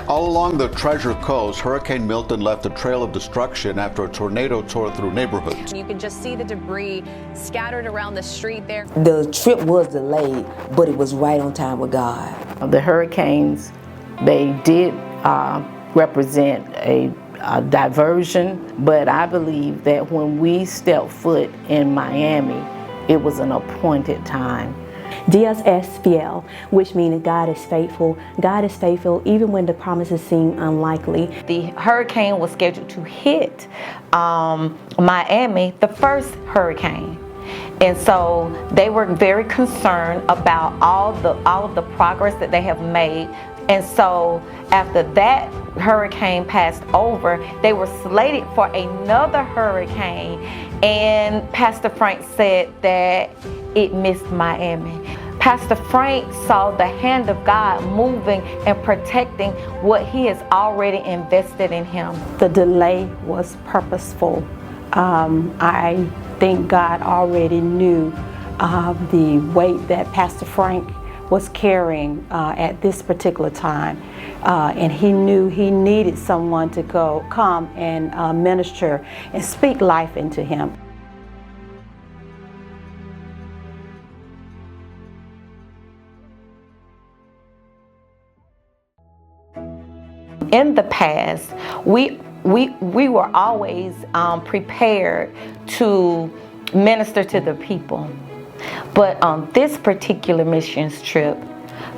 All along the Treasure Coast, Hurricane Milton left a trail of destruction after a tornado tore through neighborhoods. You can just see the debris scattered around the street there. The trip was delayed, but it was right on time with God. The hurricanes, they did represent a diversion, but I believe that when we stepped foot in Miami, it was an appointed time. Dios es fiel, which means God is faithful. God is faithful even when the promises seem unlikely. The hurricane was scheduled to hit Miami, the first hurricane. And so they were very concerned about all of the progress that they have made. And so after that hurricane passed over, they were slated for another hurricane. And Pastor Frank said that it missed Miami. Pastor Frank saw the hand of God moving and protecting what he has already invested in him. The delay was purposeful. I think God already knew the weight that Pastor Frank was carrying at this particular time. And he knew he needed someone to come and minister and speak life into him. In the past, we were always prepared to minister to the people. But on this particular missions trip,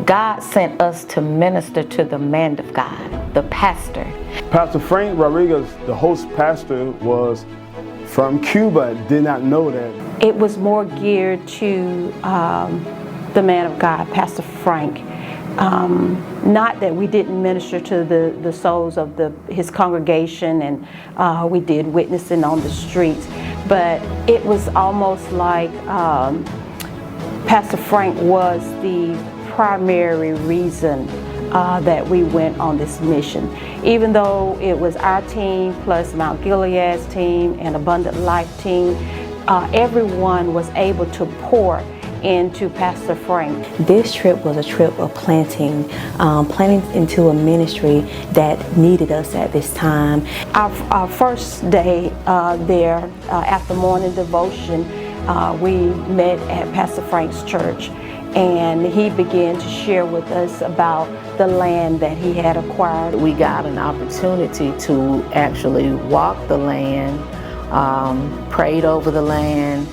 God sent us to minister to the man of God, the pastor. Pastor Frank Rodriguez, the host pastor, was from Cuba. Did not know that. It was more geared to the man of God, Pastor Frank. Not that we didn't minister to the souls of his congregation, and we did witnessing on the streets, but it was almost like Pastor Frank was the primary reason that we went on this mission. Even though it was our team plus Mount Gilead's team and Abundant Life team, everyone was able to pour into Pastor Frank. This trip was a trip of planting into a ministry that needed us at this time. Our first day there, after morning devotion, we met at Pastor Frank's church, and he began to share with us about the land that he had acquired. We got an opportunity to actually walk the land, prayed over the land,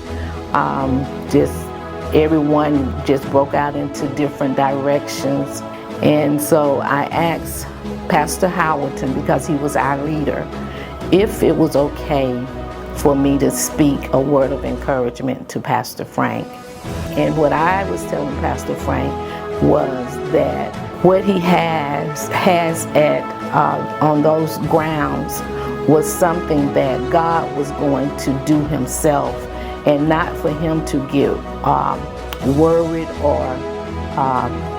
everyone just broke out into different directions. And so I asked Pastor Howerton, because he was our leader, if it was okay for me to speak a word of encouragement to Pastor Frank. And what I was telling Pastor Frank was that what he has on those grounds was something that God was going to do himself, and not for him to get worried or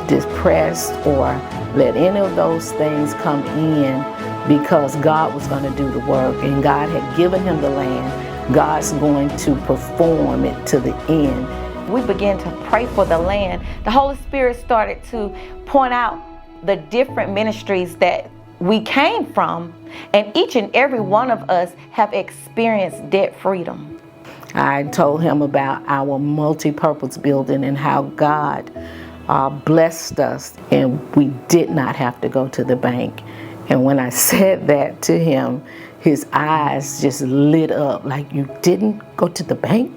depressed or let any of those things come in, because God was going to do the work, and God had given him the land. God's going to perform it to the end. We began to pray for the land. The Holy Spirit started to point out the different ministries that we came from, and each and every one of us have experienced debt freedom. I told him about our multi-purpose building and how God blessed us, and we did not have to go to the bank. And when I said that to him, his eyes just lit up, like, you didn't go to the bank?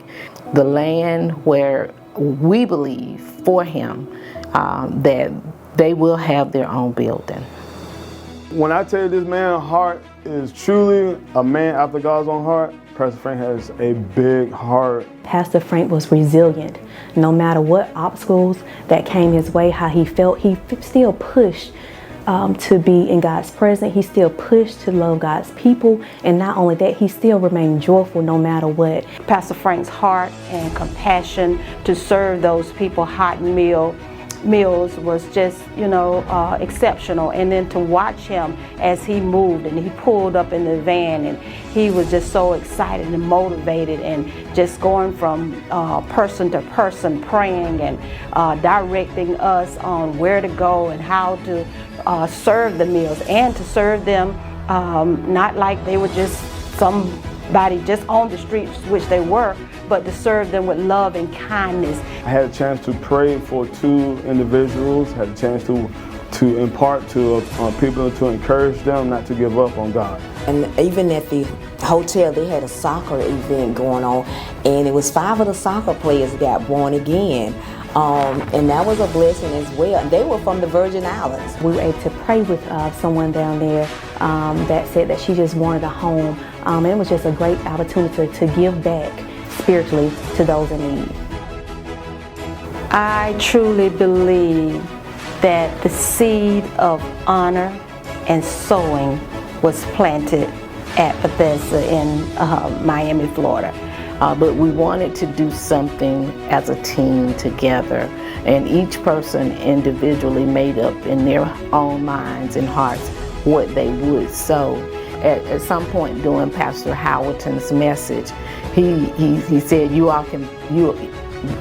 The land where we believe for him that they will have their own building. When I tell you this man's heart is truly a man after God's own heart, Pastor Frank has a big heart. Pastor Frank was resilient. No matter what obstacles that came his way, how he felt, he still pushed to be in God's presence. He still pushed to love God's people. And not only that, he still remained joyful no matter what. Pastor Frank's heart and compassion to serve those people hot meals was just, exceptional. And then to watch him as he moved and he pulled up in the van, and he was just so excited and motivated, and just going from person to person, praying and directing us on where to go and how to serve the meals and to serve them not like they were just somebody just on the streets, which they were, but to serve them with love and kindness. I had a chance to pray for 2 individuals, had a chance to impart to people, to encourage them not to give up on God. And even at the hotel, they had a soccer event going on, and it was 5 of the soccer players got born again. And that was a blessing as well. And they were from the Virgin Islands. We were able to pray with someone down there that said that she just wanted a home. And it was just a great opportunity to give back spiritually to those in need. I truly believe that the seed of honor and sowing was planted at Bethesda in Miami, Florida. But we wanted to do something as a team together, and each person individually made up in their own minds and hearts what they would sow. At some point during Pastor Howerton's message, he said,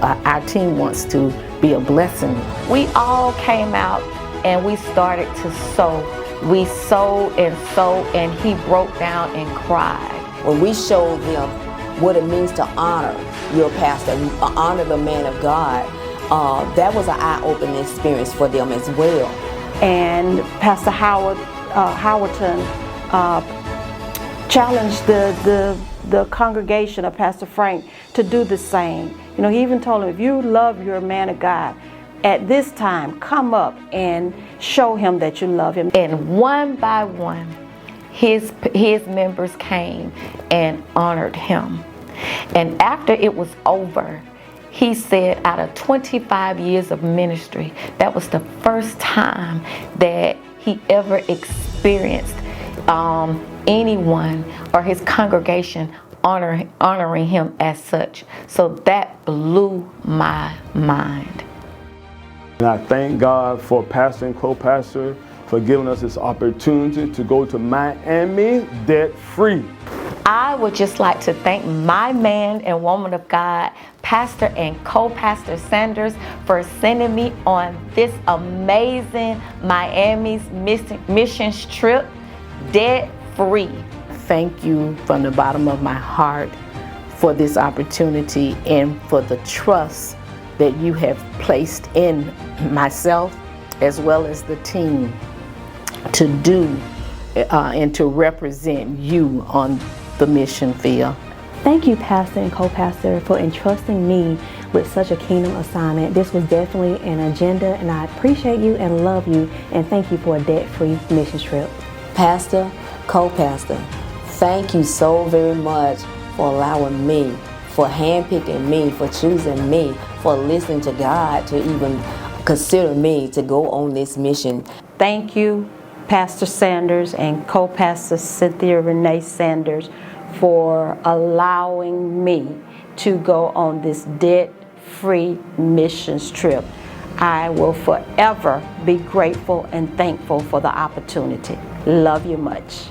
our team wants to be a blessing. We all came out and we started to sow. We sowed, and he broke down and cried. When we showed them what it means to honor your pastor, honor the man of God, that was an eye-opening experience for them as well. And Pastor Howerton challenged the congregation of Pastor Frank to do the same. You know, he even told them, if you love your man of God, at this time, come up and show him that you love him. And one by one, his members came and honored him. And after it was over, he said out of 25 years of ministry, that was the first time that he ever experienced anyone or his congregation honoring him as such. So that blew my mind. And I thank God for Pastor and co-pastor for giving us this opportunity to go to Miami debt-free. I would just like to thank my man and woman of God, Pastor and co-pastor Sanders, for sending me on this amazing Miami's missions trip, debt-free. Thank you from the bottom of my heart for this opportunity and for the trust that you have placed in myself as well as the team to do and to represent you on the mission field. Thank you, Pastor and co-pastor, for entrusting me with such a kingdom assignment. This was definitely an agenda, and I appreciate you and love you, and thank you for a debt-free mission trip. Pastor, co-pastor, thank you so very much for allowing me, for handpicking me, for choosing me, for listening to God to even consider me to go on this mission. Thank you, Pastor Sanders and co-pastor Cynthia Renee Sanders, for allowing me to go on this debt-free missions trip. I will forever be grateful and thankful for the opportunity. Love you much.